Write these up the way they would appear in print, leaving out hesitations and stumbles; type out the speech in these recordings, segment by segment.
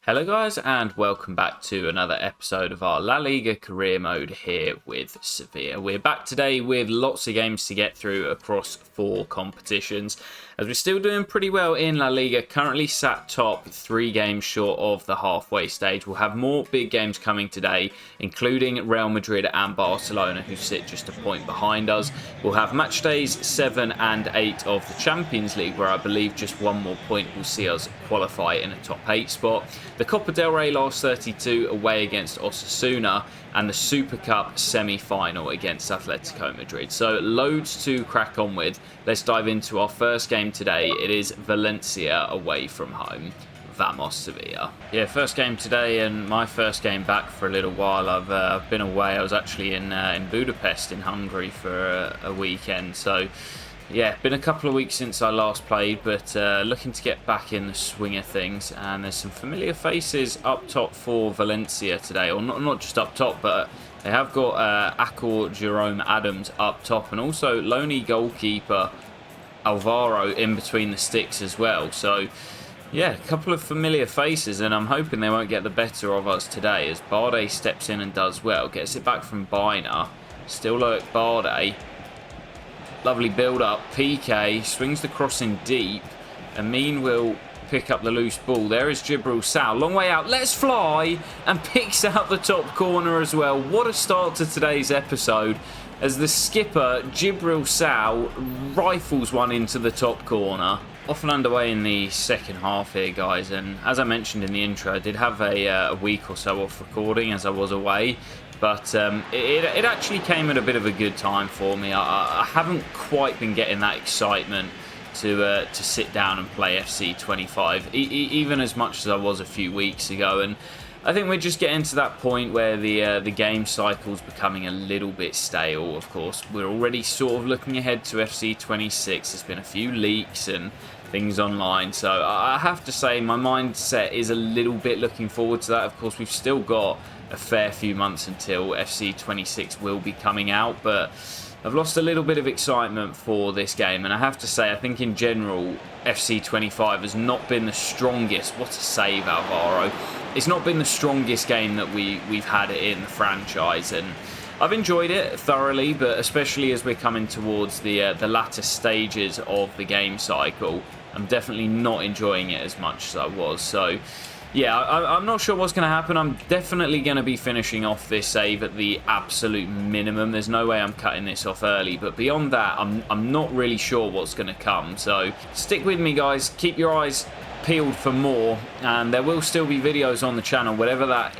Hello guys and welcome back to another episode of our La Liga career mode here with Sevilla. We're back today with lots of games to get through across 4 competitions as we're still doing pretty well in La Liga, currently sat top 3 games short of the halfway stage. We'll have more big games coming today, including Real Madrid and Barcelona, who sit just a point behind us. We'll have match days 7 and 8 of the Champions League, where I believe just one more point will see us qualify in a top 8 spot. The Copa del Rey last 32 away against Osasuna, and the Super Cup semi-final against Atletico Madrid. So loads to crack on with. Let's dive into our first game today. It is Valencia away from home. Vamos Sevilla. Yeah, first game today and my first game back for a little while. I've been away. I was actually in Budapest in Hungary for a weekend. So yeah, been a couple of weeks since I last played, but looking to get back in the swing of things. And there's some familiar faces up top for Valencia today, or not just up top, but they have got Akor Jerome Adams up top, and also lonely goalkeeper Alvaro in between the sticks as well. So yeah, a couple of familiar faces, and I'm hoping they won't get the better of us today as Barde steps in and does well. Gets it back from Bina. Still low at Barde. Lovely build-up. PK swings the crossing deep. Amin will pick up the loose ball. There is Jibril Sal. Long way out. Let's fly. And picks out the top corner as well. What a start to today's episode as the skipper, Jibril Sal, rifles one into the top corner. Off and underway in the second half here, guys. And as I mentioned in the intro, I did have a week or so off recording as I was away. But it actually came at a bit of a good time for me. I haven't quite been getting that excitement to sit down and play FC 25, even as much as I was a few weeks ago. And I think we're just getting to that point where the game cycle's becoming a little bit stale. Of course, we're already sort of looking ahead to FC 26. There's been a few leaks and things online, so I have to say my mindset is a little bit looking forward to that. Of course, we've still got a fair few months until FC 26 will be coming out, but I've lost a little bit of excitement for this game, and I have to say I think in general FC 25 has not been the strongest. What a save, Alvaro. It's not been the strongest game that we've had in the franchise, and I've enjoyed it thoroughly, but especially as we're coming towards the latter stages of the game cycle, I'm definitely not enjoying it as much as I was. So yeah, I'm not sure what's going to happen. I'm definitely going to be finishing off this save at the absolute minimum. There's no way I'm cutting this off early. But beyond that, I'm not really sure what's going to come. So stick with me, guys. Keep your eyes peeled for more. And there will still be videos on the channel, whatever that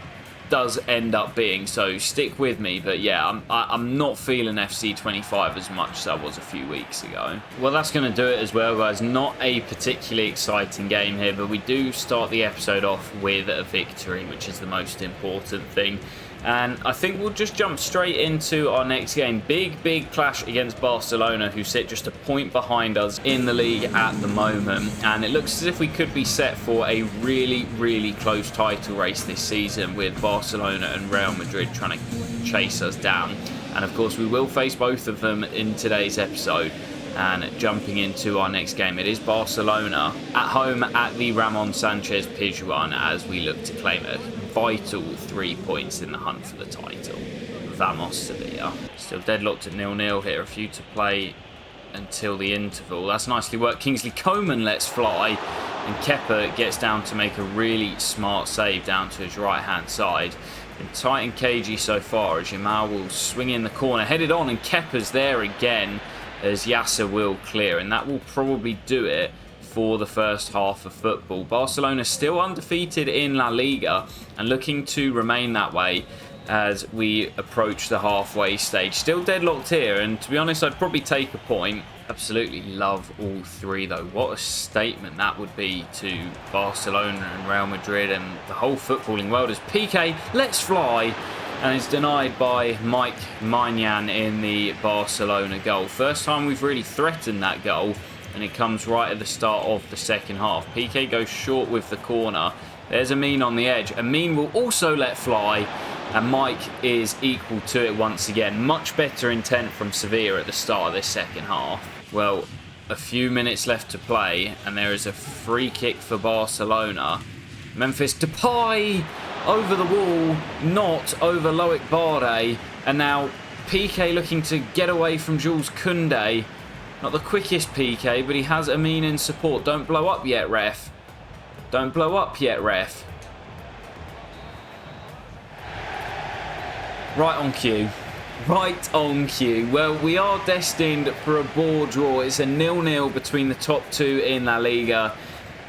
does end up being, so stick with me. But yeah, I'm not feeling FC 25 as much as I was a few weeks ago. Well, that's going to do it as well, guys. Not a particularly exciting game here, but we do start the episode off with a victory, which is the most important thing. And I think we'll just jump straight into our next game. Big clash against Barcelona, who sit just a point behind us in the league at the moment. And it looks as if we could be set for a really close title race this season, with Barcelona and Real Madrid trying to chase us down. And of course, we will face both of them in today's episode. And jumping into our next game, it is Barcelona at home at the Ramon Sanchez Pizjuan as we look to claim a vital 3 points in the hunt for the title. Vamos Sevilla. Still deadlocked at 0-0 here. A few to play until the interval. That's nicely worked. Kingsley Coman lets fly. And Kepa gets down to make a really smart save down to his right-hand side. Been tight and cagey so far as Yamal will swing in the corner. Headed on, and Kepa's there again as Yasser will clear. And that will probably do it for the first half of football. Barcelona still undefeated in La Liga and looking to remain that way as we approach the halfway stage. Still deadlocked here, and to be honest, I'd probably take a point. Absolutely love all 3 though. What a statement that would be to Barcelona and Real Madrid and the whole footballing world as PK lets fly and is denied by Mike Maignan in the Barcelona goal. First time we've really threatened that goal, and it comes right at the start of the second half. PK goes short with the corner. There's Amin on the edge. Amin will also let fly, and Mike is equal to it once again. Much better intent from Sevilla at the start of this second half. Well, a few minutes left to play, and there is a free kick for Barcelona. Memphis Depay over the wall, not over Loic Bardet. And now PK looking to get away from Jules Koundé. Not the quickest PK, but he has Amin in support. Don't blow up yet, ref. Don't blow up yet, ref. Right on cue. Right on cue. Well, we are destined for a bore draw. It's a 0-0 between the top two in La Liga.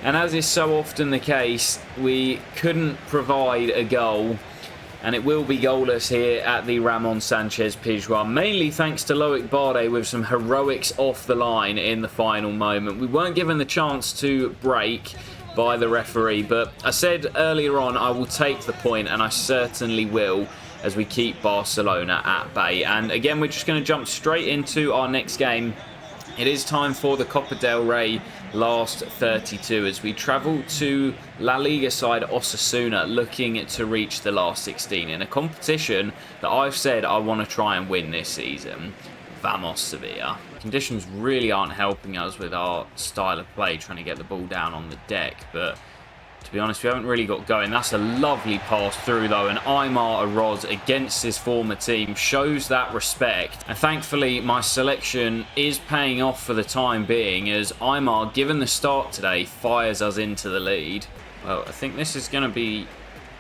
And as is so often the case, we couldn't provide a goal. And it will be goalless here at the Ramon Sanchez Pizjuan. Mainly thanks to Loic Bardet with some heroics off the line in the final moment. We weren't given the chance to break by the referee. But I said earlier on I will take the point, and I certainly will, as we keep Barcelona at bay. And again, we're just going to jump straight into our next game. It is time for the Copa del Rey last 32 as we travel to La Liga side Osasuna, looking to reach the last 16 in a competition that I've said I want to try and win this season. Vamos Sevilla. Conditions really aren't helping us with our style of play, trying to get the ball down on the deck, but to be honest, we haven't really got going. That's a lovely pass through, though, and Aymar Aroz against his former team shows that respect. And thankfully, my selection is paying off for the time being, as Aymar, given the start today, fires us into the lead. Well, I think this is going to be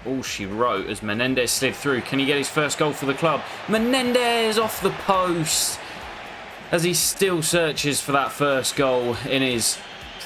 all she wrote as Menendez slid through. Can he get his first goal for the club? Menendez off the post as he still searches for that first goal in his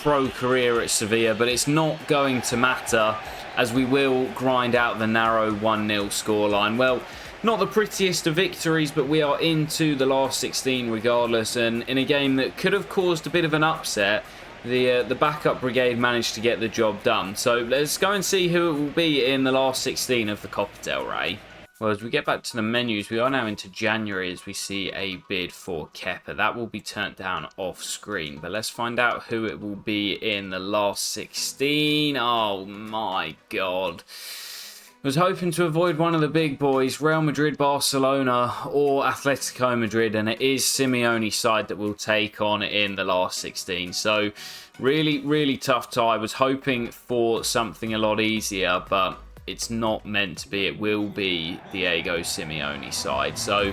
pro career at Sevilla, but it's not going to matter as we will grind out the narrow 1-0 scoreline. Well, not the prettiest of victories, but we are into the last 16 regardless, and in a game that could have caused a bit of an upset, the backup brigade managed to get the job done. So let's go and see who it will be in the last 16 of the Copa del Rey. Well, as we get back to the menus, we are now into January as we see a bid for Kepa. That will be turned down off screen, but let's find out who it will be in the last 16. Oh my God. I was hoping to avoid one of the big boys, Real Madrid, Barcelona or Atletico Madrid, and it is Simeone's side that we'll take on in the last 16. So really, really tough tie. I was hoping for something a lot easier, but it's not meant to be. It will be Diego Simeone's side. So,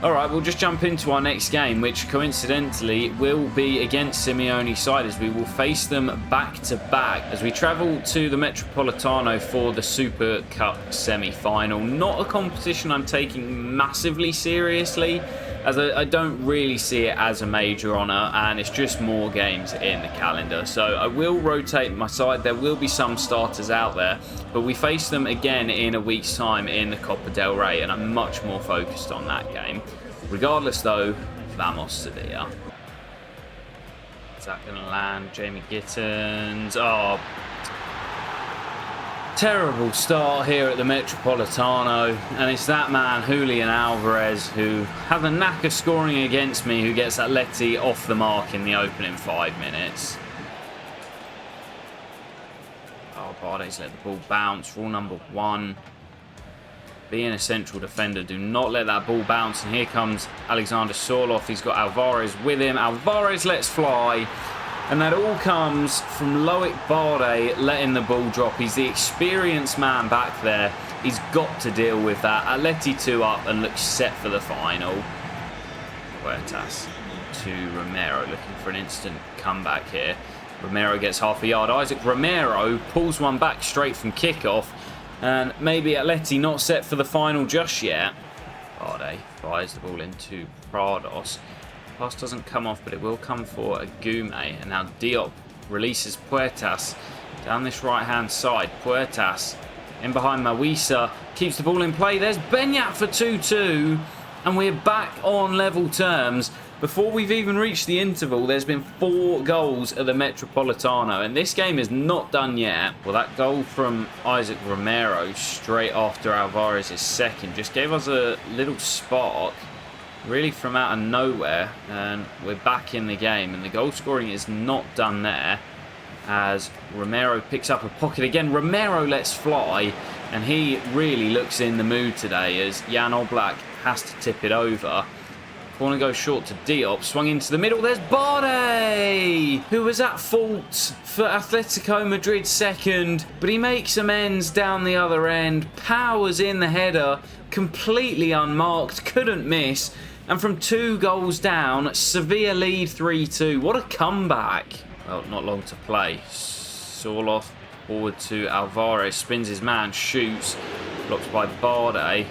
alright, we'll just jump into our next game, which coincidentally will be against Simeone's side, as we will face them back to back as we travel to the Metropolitano for the Super Cup semi-final. Not a competition I'm taking massively seriously, as I don't really see it as a major honour, and it's just more games in the calendar. So I will rotate my side. There will be some starters out there, but we face them again in a week's time in the Copa del Rey, and I'm much more focused on that game. Regardless though, Vamos Sevilla. Is that going to land? Jamie Gittins. Oh, terrible start here at the Metropolitano, and it's that man Julian Alvarez who had the knack of scoring against me, who gets Atleti off the mark in the opening 5 minutes. Oh, Bardet's let the ball bounce. Rule number 1, being a central defender, do not let that ball bounce. And here comes Alexander Sorloth. He's got Alvarez with him. Alvarez lets fly. And that all comes from Loic Bardet letting the ball drop. He's the experienced man back there. He's got to deal with that. Atleti 2 up and looks set for the final. Huertas to Romero, looking for an instant comeback here. Romero gets half a yard. Isaac Romero pulls one back straight from kickoff. And maybe Atleti not set for the final just yet. Bardet fires the ball into Prados. Pass doesn't come off, but it will come for a Gume. And now Diop releases Puertas down this right-hand side. Puertas in behind Mawisa, keeps the ball in play. There's Benyat for 2-2, and we're back on level terms. Before we've even reached the interval, there's been 4 goals at the Metropolitano, and this game is not done yet. Well, that goal from Isaac Romero straight after Alvarez's second just gave us a little spark, really from out of nowhere, and we're back in the game, and the goal scoring is not done there as Romero picks up a pocket again. Romero lets fly, and he really looks in the mood today as Jan Oblak has to tip it over. Want to go short to Diop. Swung into the middle. There's Barde, who was at fault for Atletico Madrid's second. But he makes amends down the other end. Powers in the header. Completely unmarked. Couldn't miss. And from 2 goals down, Sevilla lead 3-2. What a comeback. Well, not long to play. Sorloth forward to Alvarez. Spins his man. Shoots. Blocked by Barde,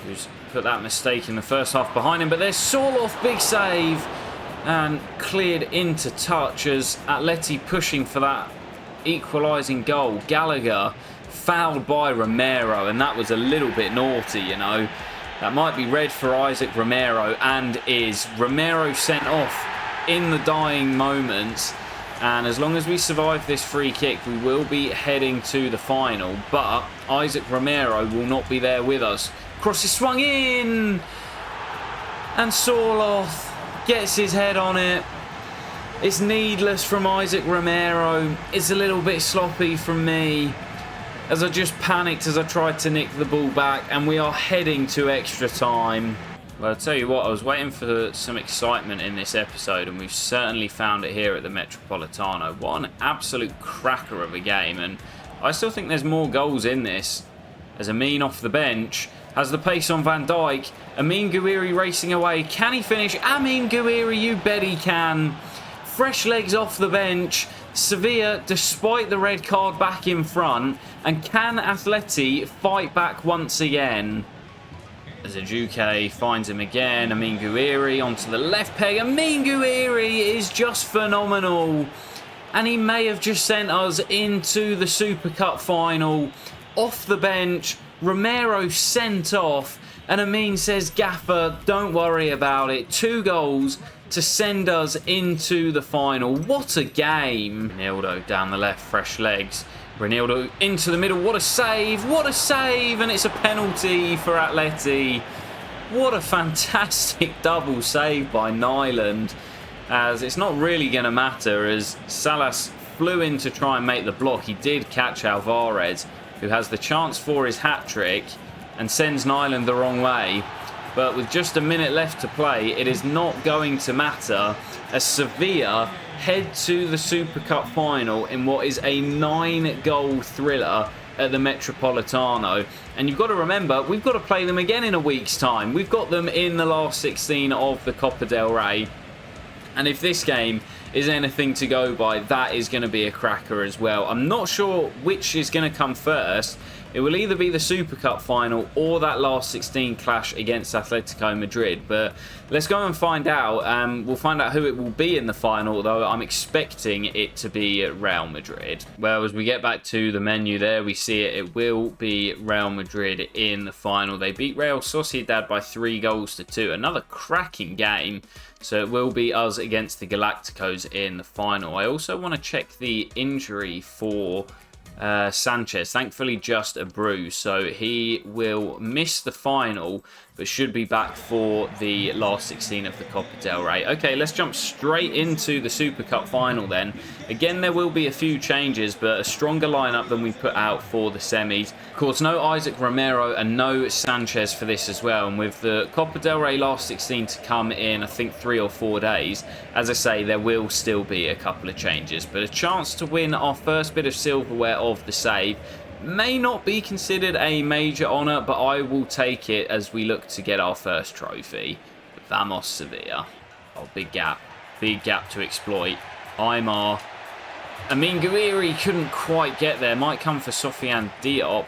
who's put that mistake in the first half behind him. But there's Sorloth, big save. And cleared into touch as Atleti pushing for that equalising goal. Gallagher fouled by Romero. And that was a little bit naughty, you know. That might be red for Isaac Romero, and is. Romero sent off in the dying moments. And as long as we survive this free kick, we will be heading to the final. But Isaac Romero will not be there with us. Cross is swung in. And Sorloth gets his head on it. It's needless from Isaac Romero. It's a little bit sloppy from me, as I just panicked as I tried to nick the ball back. And we are heading to extra time. Well, I'll tell you what, I was waiting for some excitement in this episode, and we've certainly found it here at the Metropolitano. What an absolute cracker of a game, and I still think there's more goals in this. As Amin off the bench has the pace on Van Dijk. Amin Gouiri racing away. Can he finish? Amin Gouiri, you bet he can. Fresh legs off the bench. Sevilla, despite the red card, back in front. And can Atleti fight back once again? As Ajuke finds him again. Amin Gouiri onto the left peg. Amin Gouiri is just phenomenal. And he may have just sent us into the Super Cup final. Off the bench. Romero sent off. And Amin says, Gaffer, don't worry about it. 2 goals to send us into the final. What a game. Ronaldo down the left. Fresh legs. Ronaldo into the middle. What a save. What a save. And it's a penalty for Atleti. What a fantastic double save by Nyland. As it's not really going to matter, as Salas flew in to try and make the block. He did catch Alvarez, who has the chance for his hat-trick and sends Nyland the wrong way. But with just a minute left to play, it is not going to matter, as Sevilla head to the Super Cup final in what is a 9-goal thriller at the Metropolitano. And you've got to remember, we've got to play them again in a week's time. We've got them in the last 16 of the Copa del Rey. And if this game is anything to go by, that is going to be a cracker as well. I'm not sure which is going to come first. It will either be the Super Cup final or that last 16 clash against Atletico Madrid. But let's go and find out. We'll find out who it will be in the final, though I'm expecting it to be Real Madrid. Well, as we get back to the menu there, we see it. It will be Real Madrid in the final. They beat Real Sociedad by 3-2. Another cracking game. So it will be us against the Galacticos in the final. I also want to check the injury for Sanchez. Thankfully just a bruise, so he will miss the final but should be back for the last 16 of the Copa del Rey. Okay, let's jump straight into the Super Cup final then. Again, there will be a few changes, but a stronger lineup than we put out for the semis. Of course, no Isaac Romero and no Sanchez for this as well. And with the Copa del Rey last 16 to come in, I think 3 or 4 days, as I say, there will still be a couple of changes. But a chance to win our first bit of silverware of the save. May not be considered a major honour, but I will take it as we look to get our first trophy. Vamos Sevilla. Oh, big gap. Big gap to exploit. Aymar. Amin Gouiri couldn't quite get there. Might come for Sofiane Diop.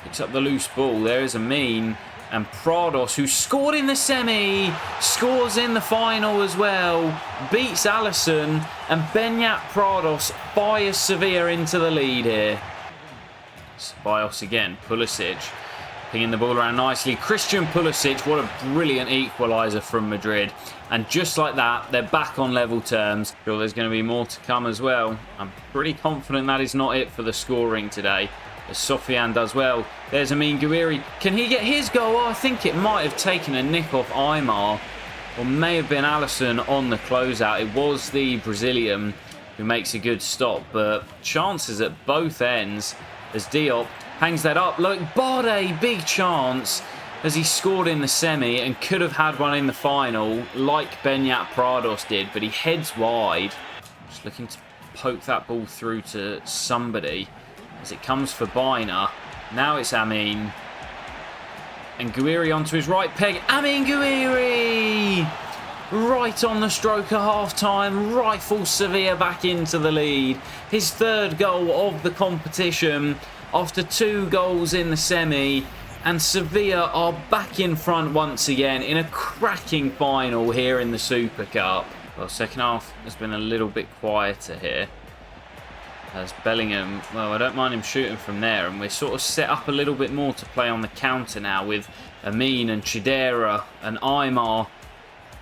Picks up the loose ball. There is Amin. And Prados, who scored in the semi, scores in the final as well. Beats Alisson. And Beñat Prados fires Sevilla into the lead here. Bios again, Pulisic pinging the ball around nicely. Christian Pulisic, what a brilliant equaliser from Madrid. And just like that, they're back on level terms. Sure, there's going to be more to come as well. I'm pretty confident that is not it for the scoring today, as Sofiane does well. There's Amin Gouiri. Can he get his goal? Oh, I think it might have taken a nick off Aymar, or may have been Alisson on the closeout. It was the Brazilian who makes a good stop, but chances at both ends as Diop hangs that up. Look, Barde, big chance. as he scored in the semi and could have had one in the final like Beñat Prados did, but he heads wide. Just looking to poke that ball through to somebody as it comes for Biner. Now it's Amin. And Guiri onto his right peg. Amin Guiri! Right on the stroke of half-time. Rifles Sevilla back into the lead. His third goal of the competition after 2 goals in the semi. And Sevilla are back in front once again in a cracking final here in the Super Cup. Well, second half has been a little bit quieter here. As Bellingham, well, I don't mind him shooting from there. And we're sort of set up a little bit more to play on the counter now with Amin and Chidera and Aymar.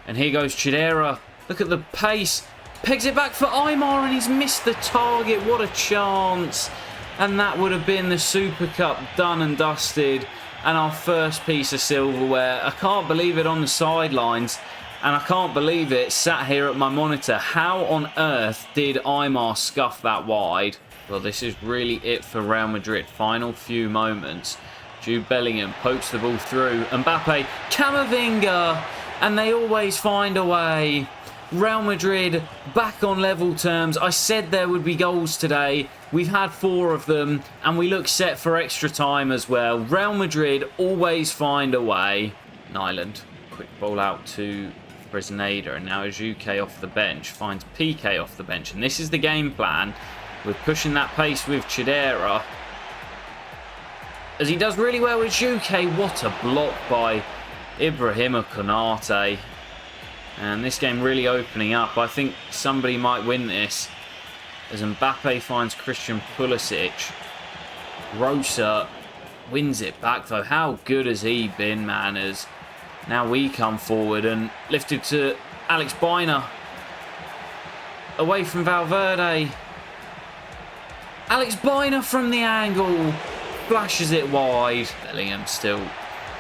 And here goes Chidera. Look at the pace. Pegs it back for Aymar and he's missed the target. What a chance. And that would have been the Super Cup done and dusted. And our first piece of silverware. I can't believe it on the sidelines. And I can't believe it sat here at my monitor. How on earth did Aymar scuff that wide? Well, this is really it for Real Madrid. Final few moments. Jude Bellingham pokes the ball through. Mbappe, Camavinga. And they always find a way. Real Madrid back on level terms. I said there would be goals today. We've had 4 of them. And we look set for extra time as well. Real Madrid always find a way. Nyland, quick ball out to Bresneda. And now Ajuke off the bench. Finds PK off the bench. And this is the game plan. We're pushing that pace with Chidera. As he does really well with Ajuke. What a block by Ibrahima Konate. And this game really opening up. I think somebody might win this. As Mbappe finds Christian Pulisic. Rosa wins it back though. How good has he been, man? As now we come forward and lifted to Alex Biner. Away from Valverde. Alex Biner from the angle. Flashes it wide. Bellingham still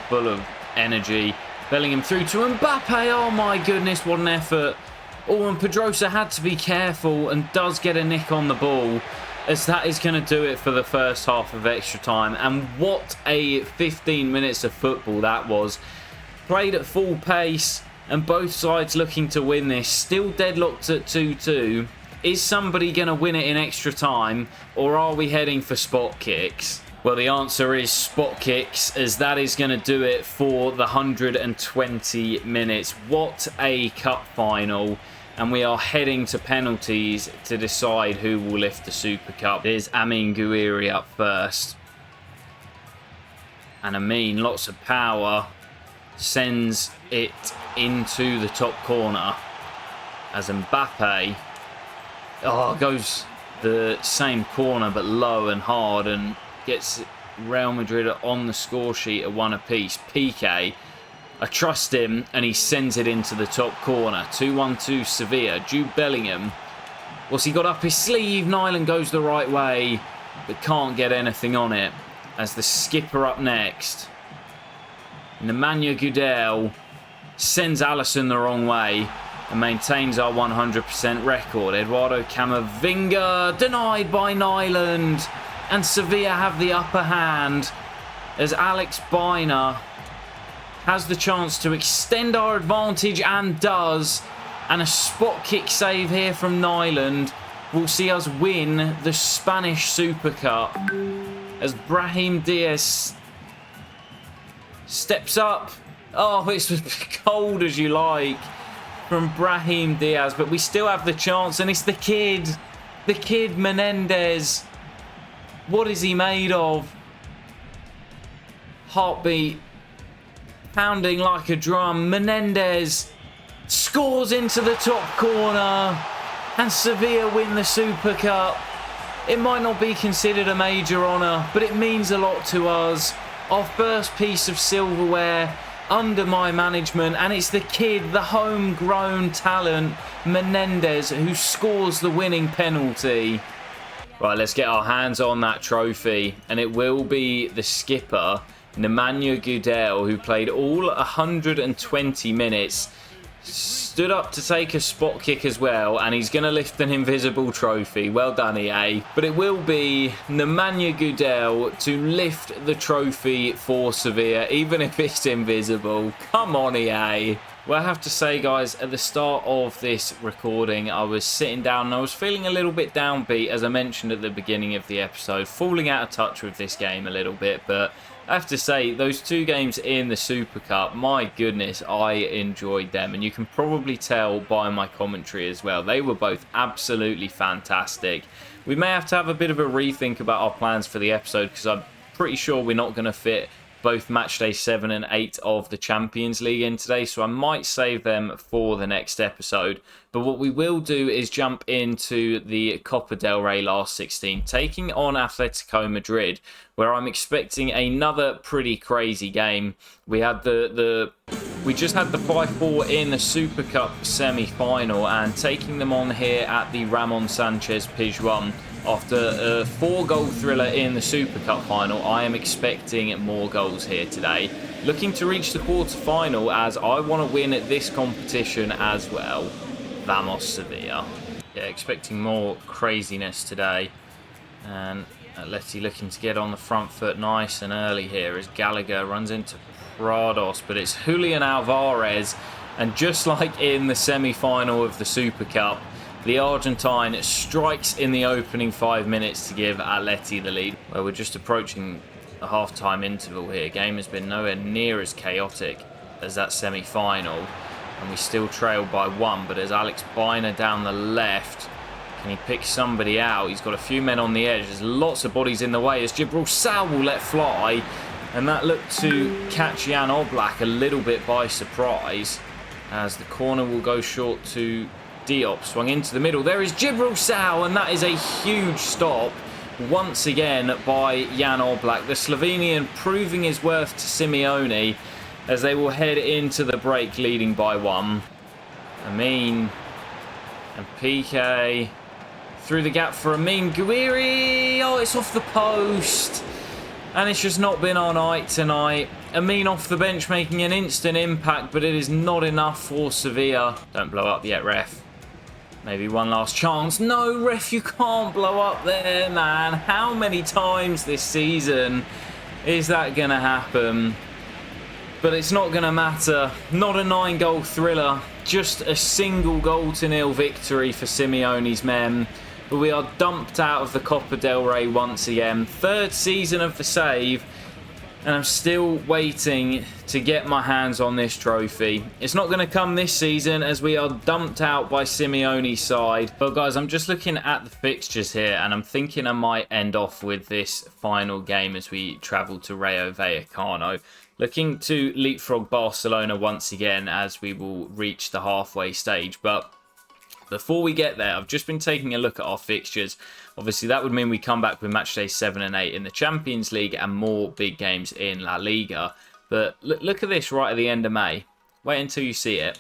full of energy. Bellingham through to Mbappe. Oh my goodness, what an effort. Oh, and Pedrosa had to be careful and does get a nick on the ball, as that is going to do it for the first half of extra time. And what a 15 minutes of football that was. Played at full pace and both sides looking to win this. Still deadlocked at 2-2. Is somebody going to win it in extra time, or are we heading for spot kicks? Well, the answer is spot kicks, as that is going to do it for the 120 minutes. What a cup final. And we are heading to penalties to decide who will lift the Super Cup. There's Amin Guiri up first. And Amin, lots of power, sends it into the top corner. As Mbappe, goes the same corner but low and hard and gets Real Madrid on the score sheet at 1 apiece. PK, I trust him, and he sends it into the top corner. 2-1-2 Sevilla. Jude Bellingham. What's he got up his sleeve? Nyland goes the right way, but can't get anything on it. As the skipper up next. Nemanja Gudel sends Alisson the wrong way and maintains our 100% record. Eduardo Camavinga denied by Nyland. And Sevilla have the upper hand as Alex Biner has the chance to extend our advantage and does. And a spot kick save here from Nyland will see us win the Spanish Super Cup as Brahim Diaz steps up. Oh, it's as cold as you like from Brahim Diaz, but we still have the chance, and it's the kid Menendez. What is he made of? Heartbeat pounding like a drum. Menendez scores into the top corner and Sevilla win the Super Cup. It might not be considered a major honour, but it means a lot to us. Our first piece of silverware under my management, and it's the kid, the homegrown talent, Menendez, who scores the winning penalty. Right, let's get our hands on that trophy, and it will be the skipper, Nemanja Gudel, who played all 120 minutes. stood up to take a spot kick as well, and he's going to lift an invisible trophy. Well done, EA. But it will be Nemanja Gudel to lift the trophy for Sevilla, even if it's invisible. Come on, EA. Well, I have to say, guys, at the start of this recording, I was sitting down and I was feeling a little bit downbeat, as I mentioned at the beginning of the episode, falling out of touch with this game a little bit, but I have to say, those two games in the Super Cup, my goodness, I enjoyed them, and you can probably tell by my commentary as well. They were both absolutely fantastic. We may have to have a bit of a rethink about our plans for the episode, because I'm pretty sure we're not going to fit both matchday 7 and 8 of the Champions League in today, so I might save them for the next episode. But what we will do is jump into the Copa del Rey last 16, taking on Atletico Madrid, where I'm expecting another pretty crazy game. We had we just had the 5-4 in the Super Cup semi-final, and taking them on here at the Ramon Sanchez Pizjuan. After a 4-goal thriller in the Super Cup final, I am expecting more goals here today. Looking to reach the quarter-final, as I want to win this competition as well. Vamos, Sevilla. Yeah, expecting more craziness today. And Atleti looking to get on the front foot nice and early here as Gallagher runs into Prados, but it's Julian Alvarez. And just like in the semi-final of the Super Cup, the Argentine strikes in the opening 5 minutes to give Atleti the lead. Well, we're just approaching the half-time interval here. Game has been nowhere near as chaotic as that semi-final, and we still trail by 1. But as Alex Biner down the left, can he pick somebody out? He's got a few men on the edge. There's lots of bodies in the way as Gibraltar will let fly, and that looked to catch Jan Oblak a little bit by surprise, as the corner will go short to Diop. Swung into the middle. There is Gibraltar, and that is a huge stop once again by Jan Oblak. The Slovenian proving his worth to Simeone as they will head into the break leading by 1. Amin and PK through the gap for Amin Guiri. Oh, it's off the post. And it's just not been our night tonight. Amin off the bench making an instant impact, but it is not enough for Sevilla. Don't blow up yet, ref. Maybe one last chance. No, ref, you can't blow up there, man. How many times this season is that going to happen? But it's not going to matter. Not a 9-goal thriller. Just a single 0-0 victory for Simeone's men. But we are dumped out of the Copa del Rey once again. 3rd season of the save. And I'm still waiting to get my hands on this trophy. It's not going to come this season as we are dumped out by Simeone's side. But guys, I'm just looking at the fixtures here and I'm thinking I might end off with this final game as we travel to Rayo Vallecano. Looking to leapfrog Barcelona once again as we will reach the halfway stage. But before we get there, I've just been taking a look at our fixtures. Obviously, that would mean we come back with matchday 7 and 8 in the Champions League and more big games in La Liga. But look at this right at the end of May. Wait until you see it.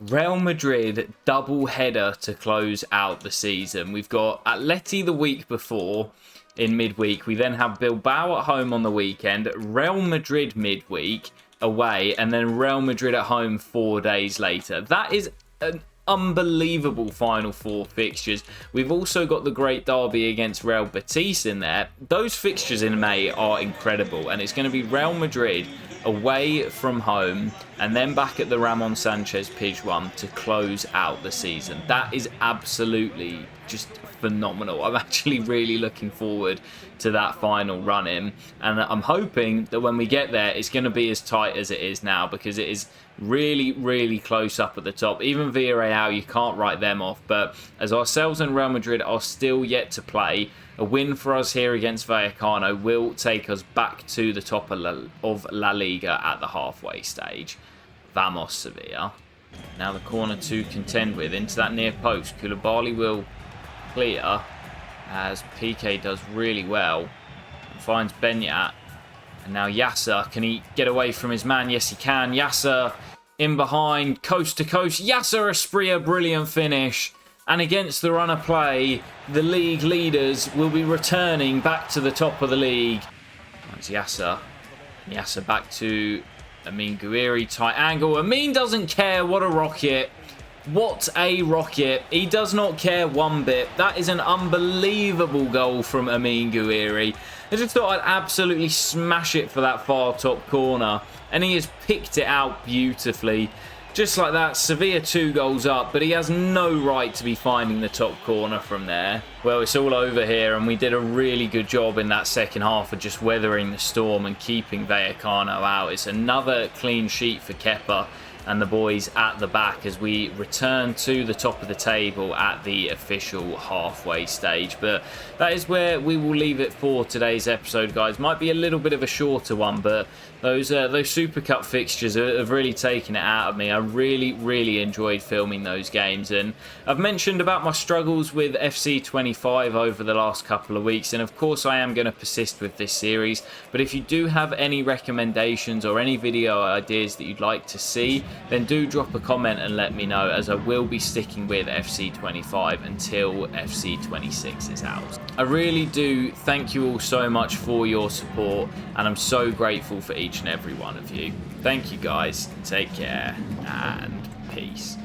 Real Madrid double header to close out the season. We've got Atleti the week before in midweek. We then have Bilbao at home on the weekend, Real Madrid midweek away, and then Real Madrid at home 4 days later. That is an unbelievable final 4 fixtures. We've also got the great derby against Real Betis in there. Those fixtures in May are incredible, and it's going to be Real Madrid away from home and then back at the Ramon Sanchez Pizjuan to close out the season. That is absolutely just phenomenal. I'm actually really looking forward to that final run in, and I'm hoping that when we get there it's going to be as tight as it is now, because it is really close up at the top. Even Villarreal, you can't write them off, but as ourselves and Real Madrid are still yet to play, a win for us here against Vallecano will take us back to the top of La Liga at the halfway stage. Vamos, Sevilla. Now the corner to contend with into that near post. Koulibaly will clear as PK does really well and finds Benyat. And now Yasser, can he get away from his man? Yes, he can. Yasser in behind, coast to coast. Yasser Asprilla, brilliant finish. And against the run of play, the league leaders will be returning back to the top of the league. That's Yasser. Yasser back to Amin Gouiri, tight angle. Amin doesn't care. What a rocket. What a rocket. He does not care one bit. That is an unbelievable goal from Amin Gouiri. I just thought I'd absolutely smash it for that far top corner. And he has picked it out beautifully. Just like that, Sevilla 2 goals up, but he has no right to be finding the top corner from there. Well, it's all over here, and we did a really good job in that second half of just weathering the storm and keeping Vallecano out. It's another clean sheet for Kepa and the boys at the back as we return to the top of the table at the official halfway stage. But that is where we will leave it for today's episode, guys. Might be a little bit of a shorter one, but those Super Cup fixtures have really taken it out of me. I really enjoyed filming those games, and I've mentioned about my struggles with FC25 over the last couple of weeks, and of course I am going to persist with this series. But if you do have any recommendations or any video ideas that you'd like to see, then do drop a comment and let me know, as I will be sticking with FC25 until FC26 is out. I really do thank you all so much for your support, and I'm so grateful for each and every one of you. Thank you guys, take care, and peace.